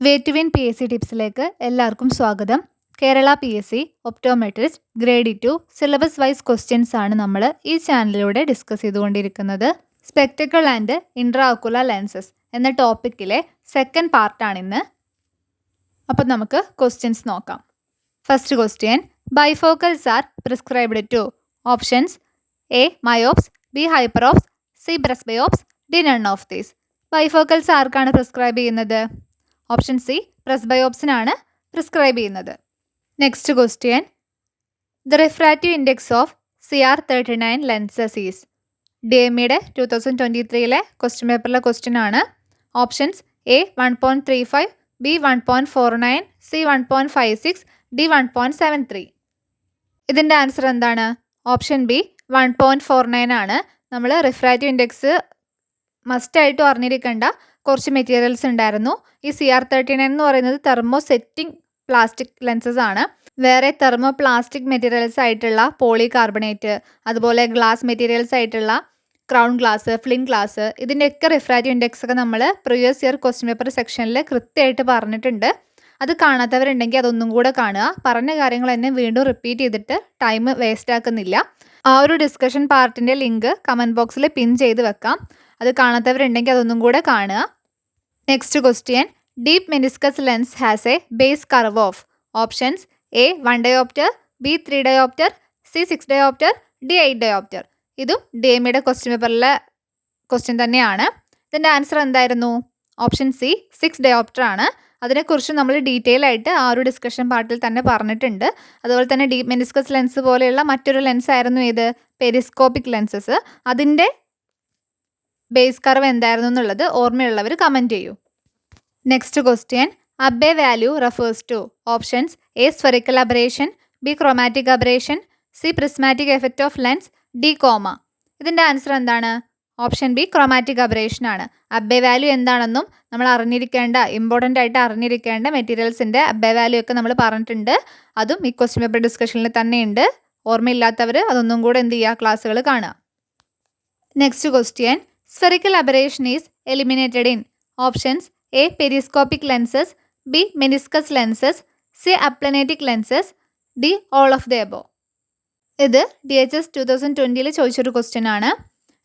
Way to win P S C ടിപ്സിലേക്ക് എല്ലാവർക്കും സ്വാഗതം. Kerala P S C optometrist grade 2 syllabus wise questions ആണ് നമ്മൾ ഈ ചാനലിലൂടെ ഡിസ്കസ് ചെയ്തുകൊണ്ടിരിക്കുന്നത്. സ്പെക്ടക്കിൾ ആൻഡ് ഇൻട്രാഒക്കുലർ ലെൻസസ് എന്ന ടോപ്പിക്കിലെ സെക്കൻഡ് പാർട്ടാണിന്ന്. അപ്പം നമുക്ക് ക്വസ്റ്റ്യൻസ് നോക്കാം. First question, bifocals are prescribed to options A myopes, B hyperopes, C presbyopes, D none of these. Bifocals ആർക്കാണ് പ്രിസ്ക്രൈബ് ചെയ്യുന്നത്? ഓപ്ഷൻ സി പ്രസ്ബയോപ്സിനാണ് പ്രിസ്ക്രൈബ് ചെയ്യുന്നത്. Next question, the refractive index of CR39 lenses is. DMEയുടെ 2023 question പേപ്പറിലെ question ആണ്. Options A 1.35, B 1.49, C 1.56, D 1.73. ഇതിൻ്റെ answer എന്താണ്? Option B 1.49 ആണ്. നമ്മൾ റിഫ്രാക്റ്റീവ് ഇൻഡെക്സ് മസ്റ്റായിട്ടും അറിഞ്ഞിരിക്കേണ്ട കുറച്ച് മെറ്റീരിയൽസ് ഉണ്ടായിരുന്നു. ഈ CR39 എന്ന് പറയുന്നത് തെർമോ സെറ്റിംഗ് പ്ലാസ്റ്റിക് ലെൻസസ് ആണ്. വേറെ തെർമോ പ്ലാസ്റ്റിക് മെറ്റീരിയൽസ് ആയിട്ടുള്ള പോളി കാർബണേറ്റ്, അതുപോലെ ഗ്ലാസ് മെറ്റീരിയൽസ് ആയിട്ടുള്ള ക്രൗൺ ഗ്ലാസ്, ഫ്ലിൻ ഗ്ലാസ്, ഇതിൻ്റെയൊക്കെ റിഫ്രാക്റ്റീവ് ഇൻഡെക്സ് ഒക്കെ നമ്മൾ പ്രീവിയസ് ഇയർ ക്വസ്റ്റ്യൻ പേപ്പർ സെക്ഷനിൽ കൃത്യമായിട്ട് പറഞ്ഞിട്ടുണ്ട്. അത് കാണാത്തവരുണ്ടെങ്കിൽ അതൊന്നും കൂടെ കാണുക. പറഞ്ഞ കാര്യങ്ങൾ തന്നെ വീണ്ടും റിപ്പീറ്റ് ചെയ്തിട്ട് ടൈം വേസ്റ്റ് ആക്കുന്നില്ല. ആ ഒരു ഡിസ്കഷൻ പാർട്ടിൻ്റെ ലിങ്ക് കമൻറ്റ് ബോക്സിൽ പിൻ ചെയ്ത് വെക്കാം. അത് കാണാത്തവരുണ്ടെങ്കിൽ അതൊന്നും കൂടെ കാണുക. Next question, deep meniscus lens has A base curve of. Options A 1 dioptre, B 3 dioptre, C 6 dioptre, D 8 dioptre. ഇതും DMEയുടെ ക്വസ്റ്റ്യൻ പേപ്പറിലെ ക്വസ്റ്റ്യൻ തന്നെയാണ്. ഇതിൻ്റെ ആൻസർ എന്തായിരുന്നു? ഓപ്ഷൻ സി 6 ഡയോപ്റ്റർ ആണ്. അതിനെക്കുറിച്ച് നമ്മൾ ഡീറ്റെയിൽ ആയിട്ട് ആ ഒരു ഡിസ്കഷൻ പാർട്ടിൽ തന്നെ പറഞ്ഞിട്ടുണ്ട്. അതുപോലെ തന്നെ ഡീപ്പ് മെനിസ്കസ് ലെൻസ് പോലെയുള്ള മറ്റൊരു ലെൻസ് ആയിരുന്നു ഏത്? Periscopic lenses. അതിൻ്റെ ബേസ് കർവ് എന്തായിരുന്നു എന്നുള്ളത് ഓർമ്മയുള്ളവർ കമൻറ്റ് ചെയ്യൂ. Next question, Abbe value refers to. Options A spherical aberration, B chromatic aberration, C prismatic effect of lens, D coma. ഇതിൻ്റെ ആൻസർ എന്താണ്? ഓപ്ഷൻ ബി ക്രോമാറ്റിക് അബറേഷൻ ആണ്. അബ്ബെ വാല്യൂ എന്താണെന്നും നമ്മൾ അറിഞ്ഞിരിക്കേണ്ട, ഇമ്പോർട്ടൻ്റ് ആയിട്ട് അറിഞ്ഞിരിക്കേണ്ട മെറ്റീരിയൽസിൻ്റെ അബ്ബെ വാല്യൂ ഒക്കെ നമ്മൾ പറഞ്ഞിട്ടുണ്ട്. അതും ഈ ക്വസ്റ്റ്യൻ പേപ്പർ ഡിസ്കഷനിൽ തന്നെയുണ്ട്. ഓർമ്മയില്ലാത്തവർ അതൊന്നും കൂടെ എന്ത് ചെയ്യുക, ക്ലാസ്സുകൾ കാണുക. Next question, spherical aberration is eliminated in. Options A periscopic lenses, B meniscus lenses, C aplanatic lenses, D all of the above. ഇത് DHS 2020 ചോദിച്ചൊരു ക്വസ്റ്റ്യൻ ആണ്.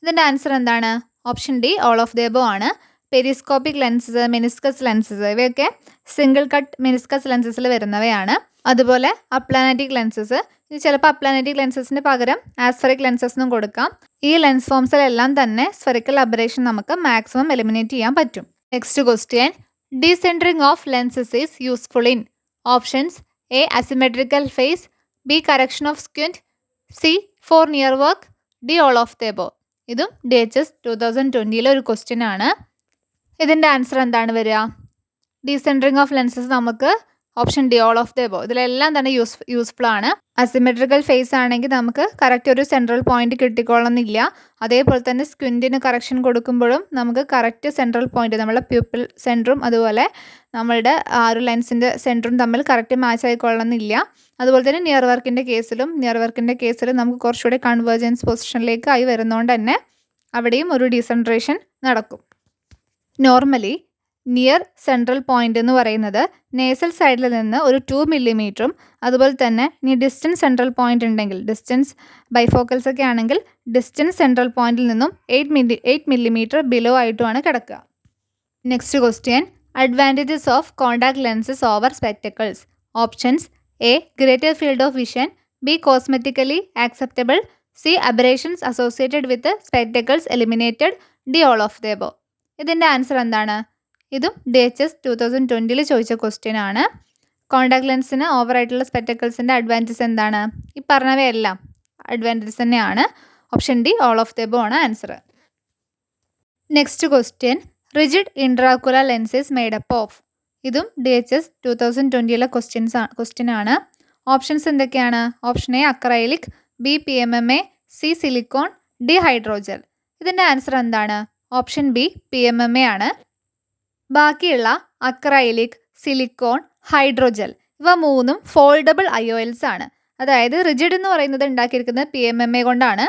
ഇതിൻ്റെ ആൻസർ എന്താണ്? Option D all of the above ആണ്. Periscopic lenses, meniscus lenses ഇവയൊക്കെ single cut meniscus ലെൻസസിൽ വരുന്നവയാണ്. അതുപോലെ അപ്ലാനറ്റിക് lenses, ഇത് ചിലപ്പോൾ അപ്ലാനറ്റിക് ലെൻസസിന് പകരം ആസ്ഫെറിക് ലെൻസസ് എന്നും കൊടുക്കാം. ഈ ലെൻസ് ഫോംസിലെല്ലാം തന്നെ സ്ഫെറിക്കൽ അബറേഷൻ നമുക്ക് മാക്സിമം എലിമിനേറ്റ് ചെയ്യാൻ പറ്റും. Next question, decentring of lenses is useful in. Options A asymmetrical face, B correction of squint, C for near work, D all of the above. ഇതും DHS 2020 ഒരു question ആണ്. ഇതിൻ്റെ answer എന്താണ് വരിക? ഡീസെൻട്രിങ് of lenses നമുക്ക് option D all of the above. ഇതിലെല്ലാം തന്നെ useful ആണ്. അസിമെട്രിക്കൽ ഫേസ് ആണെങ്കിൽ നമുക്ക് കറക്റ്റ് ഒരു സെൻട്രൽ പോയിന്റ് കിട്ടിക്കൊള്ളുന്നില്ല. അതേപോലെ തന്നെ സ്ക്വിൻറ്റിന് കറക്ഷൻ കൊടുക്കുമ്പോഴും നമുക്ക് കറക്റ്റ് സെൻട്രൽ പോയിന്റ്, നമ്മളെ പ്യൂപ്പിൾ സെൻറ്ററും അതുപോലെ നമ്മളുടെ ആ ഒരു ലെൻസിൻ്റെ സെൻറ്ററും തമ്മിൽ കറക്റ്റ് മാച്ച് ആയിക്കൊള്ളുന്നില്ല. അതുപോലെ തന്നെ നിയർ വർക്കിൻ്റെ കേസിൽ നമുക്ക് കുറച്ചുകൂടി കൺവേർജൻസ് പൊസിഷനിലേക്ക് ആയി വരുന്നതുകൊണ്ട് തന്നെ അവിടെയും ഒരു ഡീസെൻട്രേഷൻ നടക്കും. നോർമലി നിയർ സെൻട്രൽ പോയിന്റ് എന്ന് പറയുന്നത് നേസൽ സൈഡിൽ നിന്ന് ഒരു 2 മില്ലിമീറ്ററും അതുപോലെ തന്നെ ഇനി ഡിസ്റ്റൻസ് സെൻട്രൽ പോയിന്റ് ഉണ്ടെങ്കിൽ, ഡിസ്റ്റൻസ് ബൈഫോക്കൽസ് ഒക്കെ ആണെങ്കിൽ ഡിസ്റ്റൻസ് സെൻട്രൽ പോയിന്റിൽ നിന്നും 8 മില്ലിമീറ്റർ ബിലോ ആയിട്ടുമാണ് കിടക്കുക. Next question, advantages of contact lenses over spectacles. Options A greater field of vision, B cosmetically acceptable, C aberrations associated with spectacles eliminated, D all of the above. ഇതിൻ്റെ answer എന്താണ്? ഇതും DHS 2020 ചോദിച്ച question ആണ്. Contact ലെൻസിന് ഓവറായിട്ടുള്ള സ്പെക്ടക്കിൾസിൻ്റെ advantages എന്താണ്? ഈ പറഞ്ഞവയെല്ലാം advantages തന്നെയാണ്. Option D all of the above ആണ് answer. Next question, rigid intraocular lens is made up of. ഇതും DHS 2020 ക്വസ്റ്റ്യൻ ആണ്. ഓപ്ഷൻസ് എന്തൊക്കെയാണ്? Option A acrylic, B PMMA, C silicone, D hydrogel. ഇതിൻ്റെ answer എന്താണ്? ഓപ്ഷൻ ബി PMMA ആണ്. ബാക്കിയുള്ള acrylic, silicone, hydrogel ഇവ മൂന്നും ഫോൾഡബിൾ IOLs ആണ്. അതായത് റിജിഡ് എന്ന് പറയുന്നത് ഉണ്ടാക്കിയിരിക്കുന്നത് PMMA കൊണ്ടാണ്.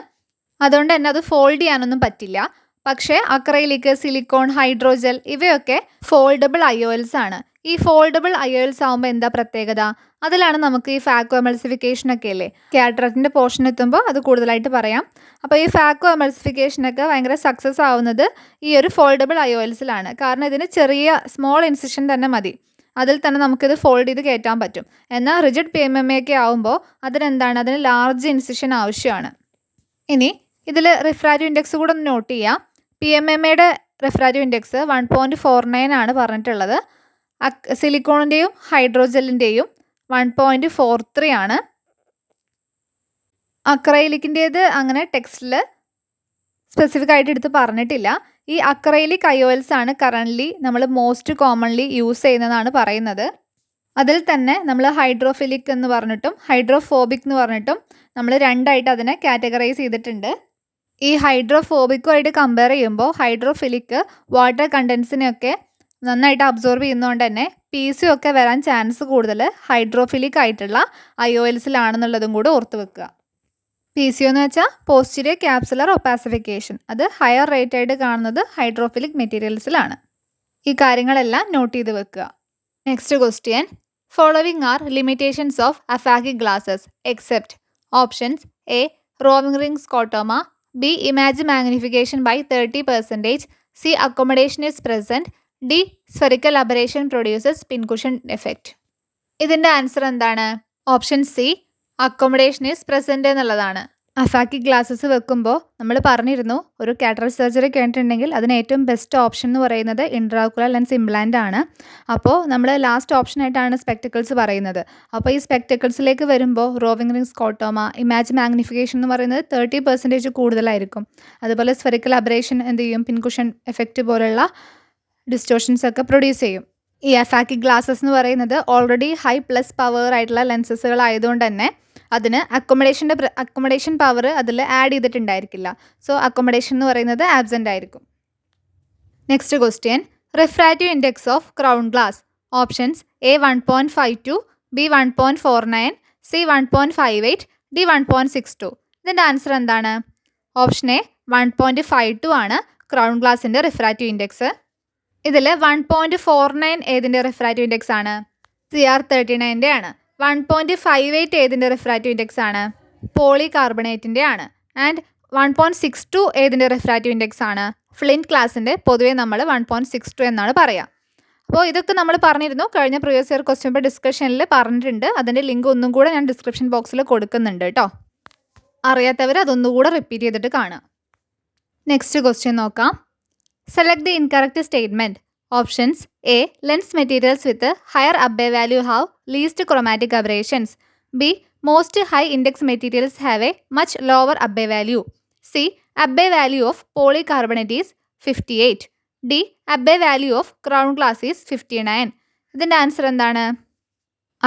അതുകൊണ്ട് തന്നെ അത് ഫോൾഡ് ചെയ്യാനൊന്നും പറ്റില്ല. പക്ഷേ അക്രൈലിക്, സിലിക്കോൺ, ഹൈഡ്രോജൽ ഇവയൊക്കെ ഫോൾഡബിൾ IOLs ആണ്. ഈ ഫോൾഡബിൾ IOLs ആകുമ്പോൾ എന്താ പ്രത്യേകത? അതിലാണ് നമുക്ക് ഈ ഫാക്കോ എമൾസിഫിക്കേഷനൊക്കെ ഇല്ലേ, കാറ്ററാക്റ്റിൻ്റെ പോർഷൻ എത്തുമ്പോൾ അത് കൂടുതലായിട്ട് പറയാം. അപ്പോൾ ഈ ഫാക്കോ എമൾസിഫിക്കേഷനൊക്കെ ഭയങ്കര സക്സസ് ആവുന്നത് ഈ ഒരു ഫോൾഡബിൾ IOLസിലാണ്. കാരണം ഇതിന് ചെറിയ സ്മോൾ ഇൻസിഷൻ തന്നെ മതി, അതിൽ തന്നെ നമുക്കിത് ഫോൾഡ് ചെയ്ത് കയറ്റാൻ പറ്റും. എന്നാൽ റിജിഡ് PMMA ഒക്കെ ആവുമ്പോൾ അതിന് ലാർജ് ഇൻസിഷൻ ആവശ്യമാണ്. ഇനി ഇതിൽ റിഫ്രാക്റ്റീവ് ഇൻഡെക്സ് കൂടെ ഒന്ന് നോട്ട് ചെയ്യാം. PMMAയുടെ റിഫ്രാക്റ്റീവ് ഇൻഡെക്സ് 1.49 ആണ് പറഞ്ഞിട്ടുള്ളത്. സിലിക്കോണിൻ്റെയും ഹൈഡ്രോജെല്ലിൻ്റെയും 1.43 ആണ്. അക്രൈലിക്കിൻ്റേത് അങ്ങനെ ടെക്സ്റ്റിൽ സ്പെസിഫിക് ആയിട്ട് എടുത്ത് പറഞ്ഞിട്ടില്ല. ഈ അക്രൈലിക് IOLs ആണ് കറൻ്റ്ലി നമ്മൾ മോസ്റ്റ് കോമൺലി യൂസ് ചെയ്യുന്നതെന്നാണ് പറയുന്നത്. അതിൽ തന്നെ നമ്മൾ ഹൈഡ്രോഫിലിക് എന്ന് പറഞ്ഞിട്ടും ഹൈഡ്രോഫോബിക് എന്ന് പറഞ്ഞിട്ടും നമ്മൾ രണ്ടായിട്ട് അതിനെ കാറ്റഗറൈസ് ചെയ്തിട്ടുണ്ട്. ഈ ഹൈഡ്രോഫോബിക്കുമായിട്ട് കമ്പയർ ചെയ്യുമ്പോൾ ഹൈഡ്രോഫിലിക് വാട്ടർ കണ്ടൻസിനെയൊക്കെ നന്നായിട്ട് അബ്സോർബ് ചെയ്യുന്നതുകൊണ്ട് തന്നെ PCO ഒക്കെ വരാൻ ചാൻസ് കൂടുതൽ ഹൈഡ്രോഫിലിക് ആയിട്ടുള്ള IOLസിലാണെന്നുള്ളതും കൂടെ ഓർത്ത് വെക്കുക. PCO എന്ന് വെച്ചാൽ പോസ്റ്റീരിയർ ക്യാപ്സുലർ ഒപ്പാസിഫിക്കേഷൻ. അത് ഹയർ റേറ്റ് ആയിട്ട് കാണുന്നത് ഹൈഡ്രോഫിലിക് മെറ്റീരിയൽസിലാണ്. ഈ കാര്യങ്ങളെല്ലാം നോട്ട് ചെയ്ത് വെക്കുക. Next question, following are limitations of aphakic glasses except options A roving ring scotoma, B image magnification by 30%, C accommodation is present, D spherical aberration produces pincushion effect. ഇതിൻ്റെ answer എന്താണ്? Option C accommodation is present എന്നുള്ളതാണ്. Aphakic glasses വെക്കുമ്പോൾ നമ്മൾ പറഞ്ഞിരുന്നു, ഒരു cataract surgery കഴിഞ്ഞിട്ടുണ്ടെങ്കിൽ അതിന് ഏറ്റവും ബെസ്റ്റ് ഓപ്ഷൻ എന്ന് പറയുന്നത് ഇൻട്രാക്കുലർ ലെൻസ് ഇംപ്ലാന്റ് ആണ്. അപ്പോൾ നമ്മൾ ലാസ്റ്റ് ഓപ്ഷനായിട്ടാണ് സ്പെക്ടക്കിൾസ് പറയുന്നത്. അപ്പോൾ ഈ സ്പെക്ടക്കിൾസിലേക്ക് വരുമ്പോൾ റോവിംഗ് റിംഗ് സ്കോട്ടോമ, ഇമേജ് മാഗ്നിഫിക്കേഷൻ എന്ന് പറയുന്നത് 30% കൂടുതലായിരിക്കും. അതുപോലെ സ്ഫെറിക്കൽ അബറേഷൻ എന്ത് ചെയ്യും, പിൻകുഷൻ എഫക്റ്റ് പോലുള്ള ഡിസ്റ്റോർഷൻസ് ഒക്കെ പ്രൊഡ്യൂസ് ചെയ്യും. ഈ അഫാക്കിക് ഗ്ലാസസ് എന്ന് പറയുന്നത് ഓൾറെഡി ഹൈ പ്ലസ് പവർ ആയിട്ടുള്ള ലെൻസസുകളായതുകൊണ്ട് തന്നെ അതിന് അക്കോമഡേഷൻ പവർ അതിൽ ആഡ് ചെയ്തിട്ടുണ്ടായിരിക്കില്ല. സോ അക്കോമഡേഷൻ എന്ന് പറയുന്നത് ആബ്സെൻ്റ് ആയിരിക്കും. Next question, refractive index of crown glass options A 1.52, B 1.49, C 1.58, D 1.62. ഇതിൻ്റെ ആൻസർ എന്താണ്? ഓപ്ഷൻ എ 1.52 ആണ് ക്രൗൺ ഗ്ലാസിൻ്റെ റിഫ്രാക്റ്റീവ് ഇൻഡെക്സ്. ഇതിൽ 1.49 ഏതിൻ്റെ റിഫ്രാക്റ്റീവ് ഇൻഡെക്സ് ആണ്? CR39ൻ്റെ ആണ്. 1.58 ഏതിൻ്റെ റിഫ്രാക്റ്റീവ് ഇൻഡെക്സ് ആണ്? പോളി കാർബണേറ്റിൻ്റെ ആണ്. ആൻഡ് 1.62 ഏതിൻ്റെ റിഫ്രാക്റ്റീവ് ഇൻഡെക്സ് ആണ്? ഫ്ലിൻറ്റ് ക്ലാസിൻ്റെ. പൊതുവേ നമ്മൾ 1.62 എന്നാണ് പറയുക. അപ്പോൾ ഇതൊക്കെ നമ്മൾ പറഞ്ഞിരുന്നു, കഴിഞ്ഞ പ്രീവിയസ് ഇയർ ക്വസ്റ്റ്യൻ പേപ്പർ ഡിസ്കഷനിൽ പറഞ്ഞിട്ടുണ്ട്. അതിൻ്റെ ലിങ്ക് ഒന്നും കൂടെ ഞാൻ ഡിസ്ക്രിപ്ഷൻ ബോക്സിൽ കൊടുക്കുന്നുണ്ട് കേട്ടോ. അറിയാത്തവർ അതൊന്നുകൂടെ റിപ്പീറ്റ് ചെയ്തിട്ട് കാണുക. നെക്സ്റ്റ് ക്വസ്റ്റ്യൻ നോക്കാം. Select the incorrect statement. Options A lens materials with higher Abbe value have least chromatic aberrations, B most high index materials have a much lower Abbe value, C Abbe value of polycarbonate is 58, D Abbe value of crown glass is 59. ഇതിൻ്റെ answer എന്താണ്?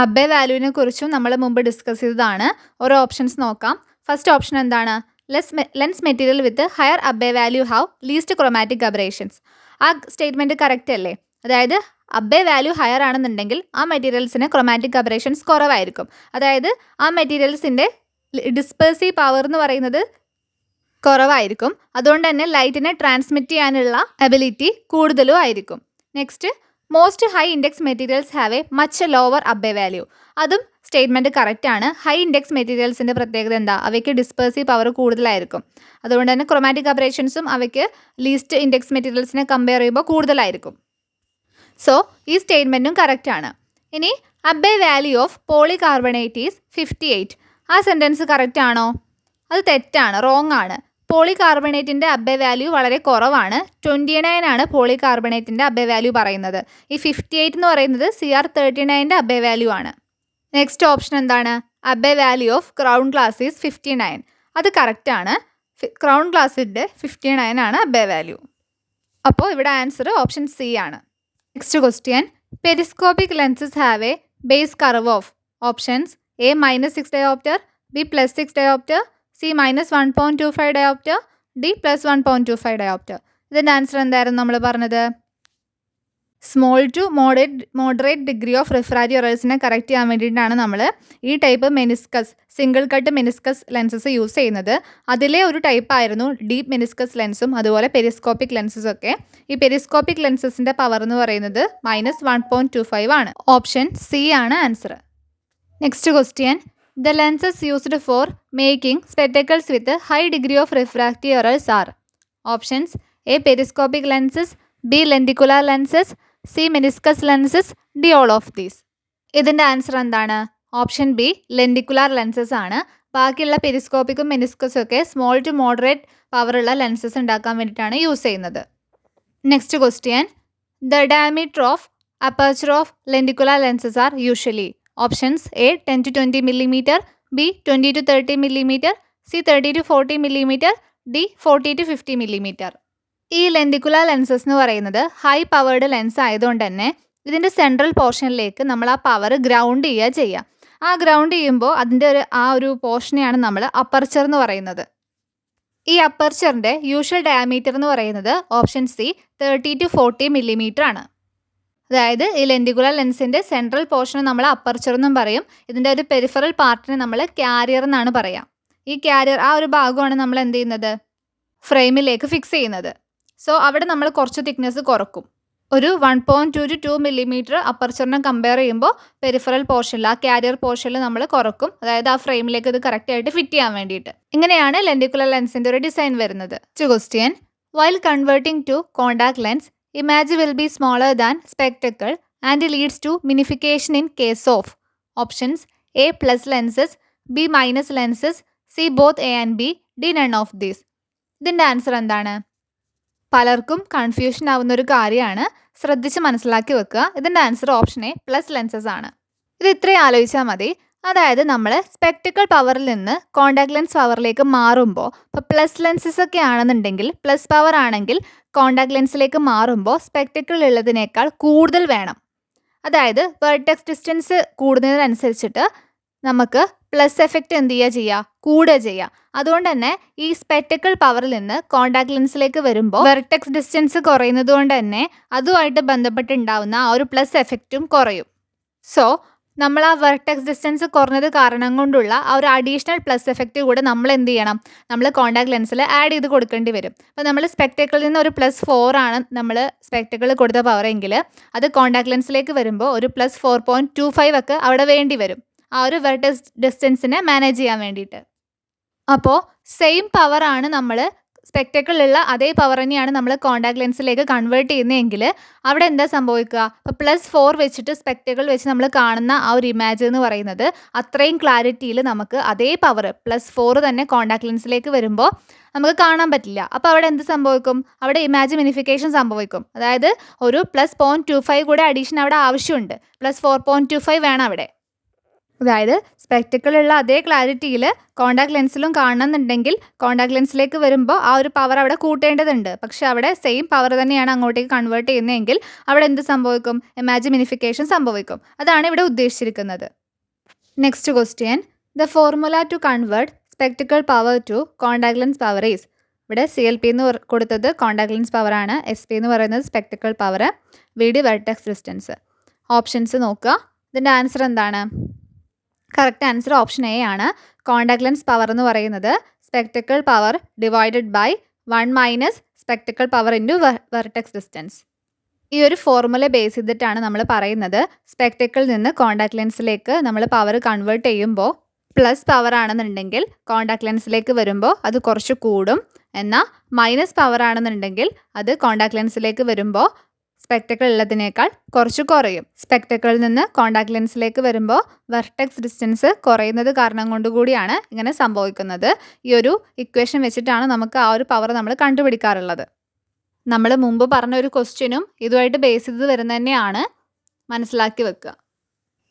അബ്ബേ വാല്യൂവിനെ കുറിച്ചും നമ്മൾ മുമ്പ് discuss ചെയ്തതാണ്. ഓരോ options നോക്കാം. First option എന്താണ്? Lens material with higher Abbe value have least chromatic aberrations. ആ സ്റ്റേറ്റ്മെൻറ്റ് കറക്റ്റ് അല്ലേ? അതായത് അബ്ബേ വാല്യൂ ഹയർ ആണെന്നുണ്ടെങ്കിൽ ആ മെറ്റീരിയൽസിന് ക്രോമാറ്റിക് അബറേഷൻസ് കുറവായിരിക്കും. അതായത് ആ മെറ്റീരിയൽസിൻ്റെ ഡിസ്പേഴ്സീവ് പവർ എന്ന് പറയുന്നത് കുറവായിരിക്കും. അതുകൊണ്ട് തന്നെ ലൈറ്റിനെ ട്രാൻസ്മിറ്റ് ചെയ്യാനുള്ള എബിലിറ്റി കൂടുതലും ആയിരിക്കും. Next, most high index materials have a much lower Abbe value. അതും സ്റ്റേറ്റ്മെൻറ്റ് കറക്റ്റാണ്. ഹൈ ഇൻഡെക്സ് മെറ്റീരിയൽസിൻ്റെ പ്രത്യേകത എന്താ? അവയ്ക്ക് ഡിസ്പേഴ്സീവ് പവർ കൂടുതലായിരിക്കും. അതുകൊണ്ട് തന്നെ ക്രോമാറ്റിക് അബറേഷൻസും അവയ്ക്ക് ലീസ്റ്റ് ഇൻഡെക്സ് മെറ്റീരിയൽസിനെ കമ്പയർ ചെയ്യുമ്പോൾ കൂടുതലായിരിക്കും. സോ ഈ സ്റ്റേറ്റ്മെൻറ്റും കറക്റ്റാണ്. ഇനി Abbe value of polycarbonate is 58. ആ സെൻറ്റൻസ് കറക്റ്റ് ആണോ? അത് തെറ്റാണ്, റോങ് ആണ്. പോളി കാർബണേറ്റിൻ്റെ അബ്ബേ വാല്യൂ വളരെ കുറവാണ്. 29 ആണ് പോളി കാർബണേറ്റിൻ്റെ അബ്ബേ വാല്യൂ പറയുന്നത്. ഈ 58 എന്ന് പറയുന്നത് CR39ൻ്റെ അബ്ബേ വാല്യൂ ആണ്. നെക്സ്റ്റ് ഓപ്ഷൻ എന്താണ്? Abbe value of crown glass is 59. അത് കറക്റ്റാണ്. ക്രൗൺ ഗ്ലാസിൻ്റെ 59 ആണ് അബ്ബേ വാല്യൂ. അപ്പോൾ ഇവിടെ ആൻസർ ഓപ്ഷൻ സി ആണ്. Next question, periscopic lenses have a base curve of options A -6 dioptre, B +6 dioptre, C -1.25 dioptre, D +1.25 dioptre. ഇതിൻ്റെ answer എന്തായിരുന്നു നമ്മൾ പറഞ്ഞത്? Small to moderate degree of refractive എറേഴ്സിനെ കറക്റ്റ് ചെയ്യാൻ വേണ്ടിയിട്ടാണ് നമ്മൾ ഈ type meniscus single cut meniscus lenses use ചെയ്യുന്നത്. അതിലെ ഒരു ടൈപ്പായിരുന്നു ഡീപ്പ് മെനിസ്കസ് ലെൻസും അതുപോലെ പെരിസ്കോപ്പിക് ലെൻസസും ഒക്കെ. ഈ പെരിസ്കോപ്പിക് ലെൻസസിൻ്റെ പവർ എന്ന് പറയുന്നത് -1.25 ആണ്. ഓപ്ഷൻ സി ആണ് answer. Next question, the lenses used for making spectacles with high degree of refractive errors are. Options A periscopic lenses, B lenticular lenses, C meniscus lenses, D all of these. ഇതിൻ്റെ answer എന്താണ്? Option B lenticular lenses ആണ്. ബാക്കിയുള്ള പെരിസ്കോപ്പിക്കും മെനിസ്കസും ഒക്കെ small to moderate പവറുള്ള lenses ഉണ്ടാക്കാൻ വേണ്ടിയിട്ടാണ് യൂസ് ചെയ്യുന്നത്. Next question, the diameter of aperture of lenticular lenses are usually. Options A 10 to 20 mm, B 20 to 30 mm, C 30 to 40 mm, D 40 to 50 mm. ഈ ലെൻഡിക്കുലാർ ലെൻസസ് എന്ന് പറയുന്നത് ഹൈ പവേർഡ് ലെൻസ് ആയതുകൊണ്ട് തന്നെ ഇതിൻ്റെ സെൻട്രൽ പോർഷനിലേക്ക് നമ്മൾ ആ പവർ ഗ്രൗണ്ട് ചെയ്യുക. ആ ഗ്രൗണ്ട് ചെയ്യുമ്പോൾ അതിൻ്റെ ഒരു പോർഷനെയാണ് നമ്മൾ അപ്പർച്ചർ എന്ന് പറയുന്നത്. ഈ അപ്പർച്ചറിൻ്റെ യൂഷ്വൽ ഡയമീറ്റർ എന്ന് പറയുന്നത് ഓപ്ഷൻ സി 30 to 40 mm ആണ്. അതായത് ഈ ലെൻഡിക്കുലാർ ലെൻസിൻ്റെ സെൻട്രൽ പോർഷന് നമ്മൾ അപ്പർച്ചർ എന്നും പറയും. ഇതിൻ്റെ ഒരു പെരിഫറൽ പാർട്ടിനെ നമ്മൾ ക്യാരിയർ എന്നാണ് പറയുക. ഈ ക്യാരിയർ ആ ഒരു ഭാഗമാണ് നമ്മൾ എന്ത് ചെയ്യുന്നത്, ഫ്രെയിമിലേക്ക് ഫിക്സ് ചെയ്യുന്നത്. സോ അവിടെ നമ്മൾ കുറച്ച് തിക്നെസ് കുറക്കും. ഒരു 1.2 to 2 mm അപ്പർച്ചറിനെ കമ്പയർ ചെയ്യുമ്പോൾ പെരിഫറൽ പോർഷനിൽ ആ ക്യാരിയർ പോർഷനിൽ നമ്മൾ കുറക്കും. അതായത് ആ ഫ്രെയിമിലേക്ക് ഇത് കറക്റ്റായിട്ട് ഫിറ്റ് ചെയ്യാൻ വേണ്ടിയിട്ട്. ഇങ്ങനെയാണ് ലെൻഡിക്കുലർ ലെൻസിൻ്റെ ഒരു ഡിസൈൻ വരുന്നത്. Question, while converting to contact lens image will be smaller than spectacle and leads to minification in case of. Options A plus lenses, B minus lenses, C both A and B, D none of these. ഇതിൻ്റെ answer എന്താണ്? പലർക്കും confusion ആവുന്ന ഒരു കാര്യമാണ്, ശ്രദ്ധിച്ച് മനസ്സിലാക്കി വെക്കുക. ഇതിൻ്റെ answer option A plus lenses ആണ്. ഇത് ഇത്രയും ആലോചിച്ചാൽ മതി. അതായത് നമ്മൾ സ്പെക്ടക്കിൾ പവറിൽ നിന്ന് കോണ്ടാക്ട് ലെൻസ് പവറിലേക്ക് മാറുമ്പോൾ, ഇപ്പോൾ പ്ലസ് ലെൻസസ് ഒക്കെ ആണെന്നുണ്ടെങ്കിൽ, പ്ലസ് പവർ ആണെങ്കിൽ കോണ്ടാക്ട് ലെൻസിലേക്ക് മാറുമ്പോൾ സ്പെക്ടക്കിൾ ഉള്ളതിനേക്കാൾ കൂടുതൽ വേണം. അതായത് വെർട്ടെക്സ് ഡിസ്റ്റൻസ് കൂടുന്നതിനനുസരിച്ചിട്ട് നമുക്ക് പ്ലസ് എഫക്റ്റ് എന്ത് ചെയ്യുക, കൂടുക ചെയ്യുക. അതുകൊണ്ട് തന്നെ ഈ സ്പെക്ടക്കിൾ പവറിൽ നിന്ന് കോണ്ടാക്ട് ലെൻസിലേക്ക് വരുമ്പോൾ വെർട്ടെക്സ് ഡിസ്റ്റൻസ് കുറയുന്നത് കൊണ്ട് തന്നെ അതുമായിട്ട് ബന്ധപ്പെട്ടുണ്ടാവുന്ന ആ ഒരു പ്ലസ് എഫക്റ്റും കുറയും. സോ നമ്മൾ ആ വെർട്ടെക്സ് ഡിസ്റ്റൻസ് കുറഞ്ഞത് കാരണം കൊണ്ടുള്ള ആ ഒരു അഡീഷണൽ പ്ലസ് എഫക്റ്റ് കൂടെ നമ്മൾ എന്ത് ചെയ്യണം, നമ്മൾ കോണ്ടാക്ട് ലെൻസിൽ ആഡ് ചെയ്ത് കൊടുക്കേണ്ടി വരും. അപ്പോൾ നമ്മൾ സ്പെക്ടക്കിളിൽ നിന്ന് ഒരു +4 ആണ് നമ്മൾ സ്പെക്ടക്കിൾ കൊടുത്ത പവർ എങ്കിൽ അത് കോണ്ടാക്ട് ലെൻസിലേക്ക് വരുമ്പോൾ ഒരു +4.25 ഒക്കെ അവിടെ വേണ്ടി വരും, ആ ഒരു വെർട്ടെക്സ് ഡിസ്റ്റൻസിനെ മാനേജ് ചെയ്യാൻ വേണ്ടിയിട്ട്. അപ്പോൾ സെയിം പവറാണ് നമ്മൾ സ്പെക്ടക്കിളിലുള്ള അതേ പവർ തന്നെയാണ് നമ്മൾ കോണ്ടാക്ട് ലെൻസിലേക്ക് കൺവേർട്ട് ചെയ്യുന്നതെങ്കിൽ അവിടെ എന്താ സംഭവിക്കുക, അപ്പോൾ +4 വെച്ചിട്ട് സ്പെക്ടക്കിൾ വെച്ച് നമ്മൾ കാണുന്ന ആ ഒരു ഇമേജ് എന്ന് പറയുന്നത് അത്രയും ക്ലാരിറ്റിയിൽ നമുക്ക് അതേ പവർ +4 തന്നെ കോണ്ടാക്ട് ലെൻസിലേക്ക് വരുമ്പോൾ നമുക്ക് കാണാൻ പറ്റില്ല. അപ്പോൾ അവിടെ എന്ത് സംഭവിക്കും, അവിടെ ഇമേജ് മിനിഫിക്കേഷൻ സംഭവിക്കും. അതായത് ഒരു +0.25 കൂടെ അഡീഷൻ അവിടെ ആവശ്യമുണ്ട്, +4.25 വേണം അവിടെ. അതായത് സ്പെക്ടക്കിളുള്ള അതേ ക്ലാരിറ്റിയിൽ കോണ്ടാക്ട് ലെൻസിലും കാണണമെന്നുണ്ടെങ്കിൽ കോണ്ടാക്ട് ലെൻസിലേക്ക് വരുമ്പോൾ ആ ഒരു പവർ അവിടെ കൂട്ടേണ്ടതുണ്ട്. പക്ഷെ അവിടെ സെയിം പവർ തന്നെയാണ് അങ്ങോട്ടേക്ക് കൺവേർട്ട് ചെയ്യുന്നതെങ്കിൽ അവിടെ എന്ത് സംഭവിക്കും, ഇമേജ് മിനിഫിക്കേഷൻ സംഭവിക്കും. അതാണ് ഇവിടെ ഉദ്ദേശിച്ചിരിക്കുന്നത്. Next question, the formula to convert spectacle power to contact lens power is. ഇവിടെ CLP എന്ന് കൊടുത്തത് കോണ്ടാക്ട് ലെൻസ് പവറാണ്, SP എന്ന് പറയുന്നത് spectacle power, VD vertex distance. Options നോക്കുക. ഇതിൻ്റെ ആൻസർ എന്താണ്? കറക്റ്റ് ആൻസർ ഓപ്ഷൻ എ ആണ്. കോണ്ടാക്ട് ലെൻസ് പവർ എന്ന് പറയുന്നത് spectacle power divided by 1 - spectacle power into vertex distance. ഈ ഒരു ഫോർമുല ബേസ് ചെയ്തിട്ടാണ് നമ്മൾ പറയുന്നത് സ്പെക്ടക്കിളിൽ നിന്ന് കോണ്ടാക്ട് ലെൻസിലേക്ക് നമ്മൾ പവർ കൺവേർട്ട് ചെയ്യുമ്പോൾ പ്ലസ് പവർ ആണെന്നുണ്ടെങ്കിൽ കോണ്ടാക്ട് ലെൻസിലേക്ക് വരുമ്പോൾ അത് കുറച്ച് കൂടും, എന്നാൽ മൈനസ് പവർ ആണെന്നുണ്ടെങ്കിൽ അത് കോണ്ടാക്ട് ലെൻസിലേക്ക് വരുമ്പോൾ സ്പെക്ടക്കിൾ ഉള്ളതിനേക്കാൾ കുറച്ച് കുറയും. സ്പെക്ടക്കിളിൽ നിന്ന് കോണ്ടാക്ട് ലെൻസിലേക്ക് വരുമ്പോൾ വെർട്ടെക്സ് ഡിസ്റ്റൻസ് കുറയുന്നത് കാരണം കൊണ്ടുകൂടിയാണ് ഇങ്ങനെ സംഭവിക്കുന്നത്. ഈ ഒരു ഇക്വേഷൻ വെച്ചിട്ടാണ് നമുക്ക് ആ ഒരു പവർ നമ്മൾ കണ്ടുപിടിക്കാറുള്ളത്. നമ്മൾ മുമ്പ് പറഞ്ഞ ഒരു ക്വസ്റ്റ്യനും ഇതുമായിട്ട് ബേസ് ചെയ്ത് വരുന്നത് തന്നെയാണ്, മനസ്സിലാക്കി വെക്കുക.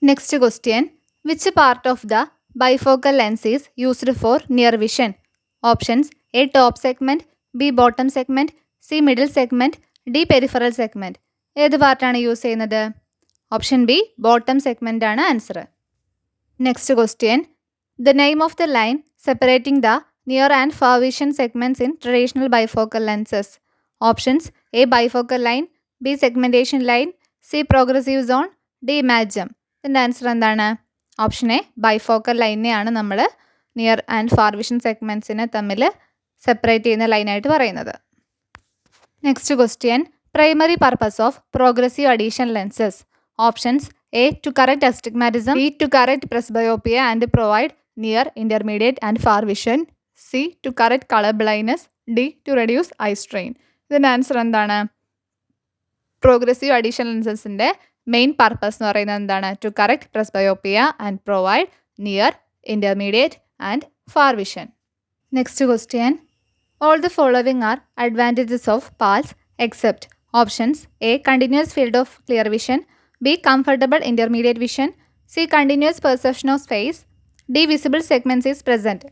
Next question, which part of the bifocal lens is used for near vision? Options A top segment, B bottom segment, C middle segment, D peripheral segment. ഏത് പാർട്ടാണ് യൂസ് ചെയ്യുന്നത്? ഓപ്ഷൻ ബി ബോട്ടം സെഗ്മെൻ്റ് ആണ് answer. Next question, the name of the line separating the near and far vision segments in traditional bifocal lenses. Options A bifocal line, B segmentation line, C progressive zone, D ഇമാജം. ഇതിൻ്റെ answer എന്താണ്? Option A bifocal ലൈനെയാണ് നമ്മൾ near and far vision സെഗ്മെൻറ്റ്സിനെ തമ്മിൽ separate ചെയ്യുന്ന ലൈനായിട്ട് പറയുന്നത്. Next question, primary purpose of progressive addition lenses. Options A to correct astigmatism, B to correct presbyopia and provide near intermediate and far vision, C to correct colour blindness, D to reduce eye strain. ഇതിൻ്റെ answer എന്താണ്? Progressive addition ലെൻസസിൻ്റെ main purpose എന്ന് പറയുന്നത് എന്താണ്? To correct presbyopia and provide near intermediate and far vision. Next question, all the following are advantages of PALs except. Options A continuous field of clear vision, be comfortable intermediate vision, C continuous perception of space, D visible segments is present.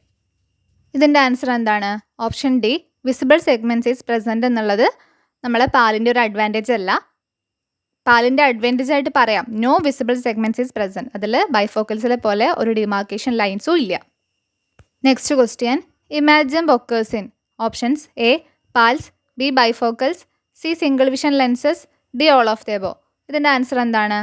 ഇതിൻ്റെ answer എന്താണ്? Option D visible segments is present എന്നുള്ളത് നമ്മളെ പാലിൻ്റെ ഒരു advantage അല്ല. പാലിൻ്റെ advantage ആയിട്ട് പറയാം no visible segments is present. അതിൽ ബൈഫോക്കൽസിലെ പോലെ ഒരു ഡിമാർക്കേഷൻ ലൈൻസും ഇല്ല. Next question, image jump occurs in. Options A PALs, B bifocals, C single vision lenses, D all of the above. ഇതിൻ്റെ ആൻസർ എന്താണ്?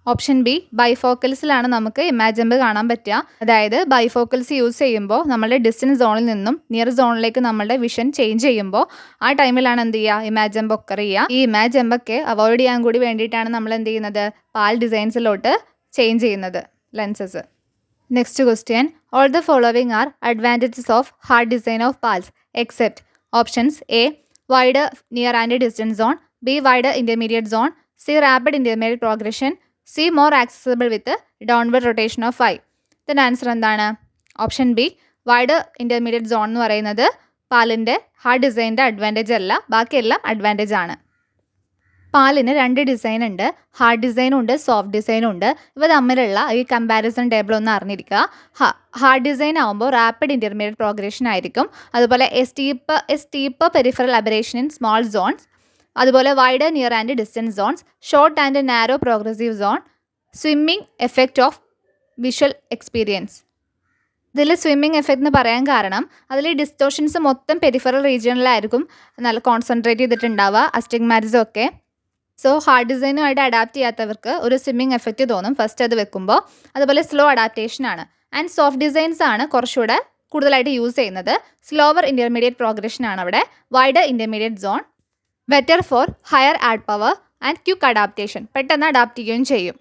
ഓപ്ഷൻ ബി ബൈഫോക്കൽസിലാണ് നമുക്ക് ഇമാജംബ് കാണാൻ പറ്റുക. അതായത് ബൈഫോക്കൽസ് യൂസ് ചെയ്യുമ്പോൾ നമ്മളുടെ ഡിസ്റ്റൻസ് സോണിൽ നിന്നും നിയർ സോണിലേക്ക് നമ്മളുടെ വിഷൻ ചേഞ്ച് ചെയ്യുമ്പോൾ ആ ടൈമിലാണ് എന്ത് ചെയ്യുക? ഇമാജംബ് ഒക്കർ ചെയ്യുക. ഈ ഇമാജംബൊക്കെ അവോയ്ഡ് ചെയ്യാൻ കൂടി വേണ്ടിയിട്ടാണ് നമ്മൾ എന്ത് ചെയ്യുന്നത്? പാൽ ഡിസൈൻസിലോട്ട് ചേഞ്ച് ചെയ്യുന്നത് lenses. Next question, all the following are advantages of hard design of PALs except. Options A wide near and distance zone, B wide intermediate zone, C rapid intermediate progression, C more accessible with downward rotation of eye. ഇതിൻ്റെ answer എന്താണ്? Option B wide intermediate zone എന്ന് പറയുന്നത് പാലിൻ്റെ hard ഡിസൈനിൻ്റെ advantage അല്ല, ബാക്കിയെല്ലാം advantage ആണ്. പാലിന് 2 design ഉണ്ട്, ഹാർഡ് ഡിസൈനും ഉണ്ട്, സോഫ്റ്റ് ഡിസൈനും ഉണ്ട്. ഇവ തമ്മിലുള്ള ഈ കമ്പാരിസൺ ടേബിൾ ഒന്ന് അറിഞ്ഞിരിക്കുക. ഹാർഡ് ഡിസൈൻ ആകുമ്പോൾ റാപ്പിഡ് ഇൻ്റർമീഡിയറ്റ് പ്രോഗ്രഷൻ ആയിരിക്കും. അതുപോലെ steep peripheral aberration in small zones, അതുപോലെ wide near and distance zones, short and narrow progressive zone, swimming effect of visual experience. ഇതിൽ സ്വിമ്മിങ് എഫക്റ്റ് എന്ന് പറയാൻ കാരണം അതിൽ ഡിസ്റ്റോഷൻസ് മൊത്തം പെരിഫറൽ റീജിയണിലായിരിക്കും നല്ല കോൺസെൻട്രേറ്റ് ചെയ്തിട്ടുണ്ടാവുക, അസ്റ്റിഗ്മാറ്റിസം ഒക്കെ. സോ ഹാർഡ് ഡിസൈനുമായിട്ട് അഡാപ്റ്റ് ചെയ്യാത്തവർക്ക് ഒരു സ്വിമ്മിങ് എഫക്റ്റ് തോന്നും ഫസ്റ്റ് അത് വെക്കുമ്പോൾ. അതുപോലെ സ്ലോ അഡാപ്റ്റേഷൻ ആണ്. ആൻഡ് സോഫ്റ്റ് ഡിസൈൻസ് ആണ് കുറച്ചുകൂടെ കൂടുതലായിട്ട് യൂസ് ചെയ്യുന്നത്. സ്ലോവർ ഇൻ്റർമീഡിയറ്റ് പ്രോഗ്രഷൻ ആണ് അവിടെ, wide intermediate zone, better for higher add power and quick adaptation, പെട്ടെന്ന് അഡാപ്റ്റ് ചെയ്യുകയും ചെയ്യും.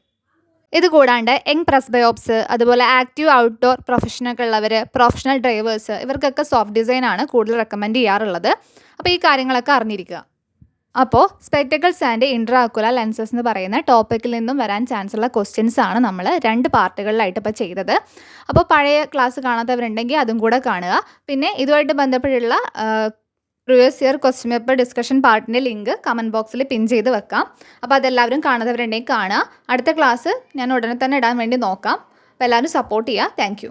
ഇത് കൂടാണ്ട് യങ് പ്രസ്ബയോപ്സ്, അതുപോലെ ആക്റ്റീവ് ഔട്ട്ഡോർ പ്രൊഫഷനൊക്കെ ഉള്ളവർ, പ്രൊഫഷണൽ ഡ്രൈവേഴ്സ്, ഇവർക്കൊക്കെ സോഫ്റ്റ് ഡിസൈൻ ആണ് കൂടുതൽ റെക്കമെൻഡ് ചെയ്യാറുള്ളത്. അപ്പോൾ ഈ കാര്യങ്ങളൊക്കെ അറിഞ്ഞിരിക്കുക. അപ്പോൾ സ്പെക്ടക്കിൾസ് ആൻഡ് ഇൻട്രാക്കുലർ ലെൻസസ് എന്ന് പറയുന്ന ടോപ്പിക്കിൽ നിന്നും വരാൻ ചാൻസ് ഉള്ള ക്വസ്റ്റ്യൻസ് ആണ് നമ്മൾ 2 പാർട്ടുകളിലായിട്ട് ഇപ്പോൾ ചെയ്തത്. അപ്പോൾ പഴയ ക്ലാസ് കാണാത്തവരുണ്ടെങ്കിൽ അതും കൂടെ കാണുക. പിന്നെ ഇതുമായിട്ട് ബന്ധപ്പെട്ടുള്ള previous year question paper discussion പാർട്ടിൻ്റെ ലിങ്ക് കമൻറ്റ് ബോക്സിൽ പിൻ ചെയ്ത് വെക്കാം. അപ്പോൾ അതെല്ലാവരും കാണാത്തവരുണ്ടെങ്കിൽ കാണുക. അടുത്ത ക്ലാസ് ഞാൻ ഉടനെ തന്നെ ഇടാൻ വേണ്ടി നോക്കാം. അപ്പോൾ എല്ലാവരും സപ്പോർട്ട് ചെയ്യുക. താങ്ക്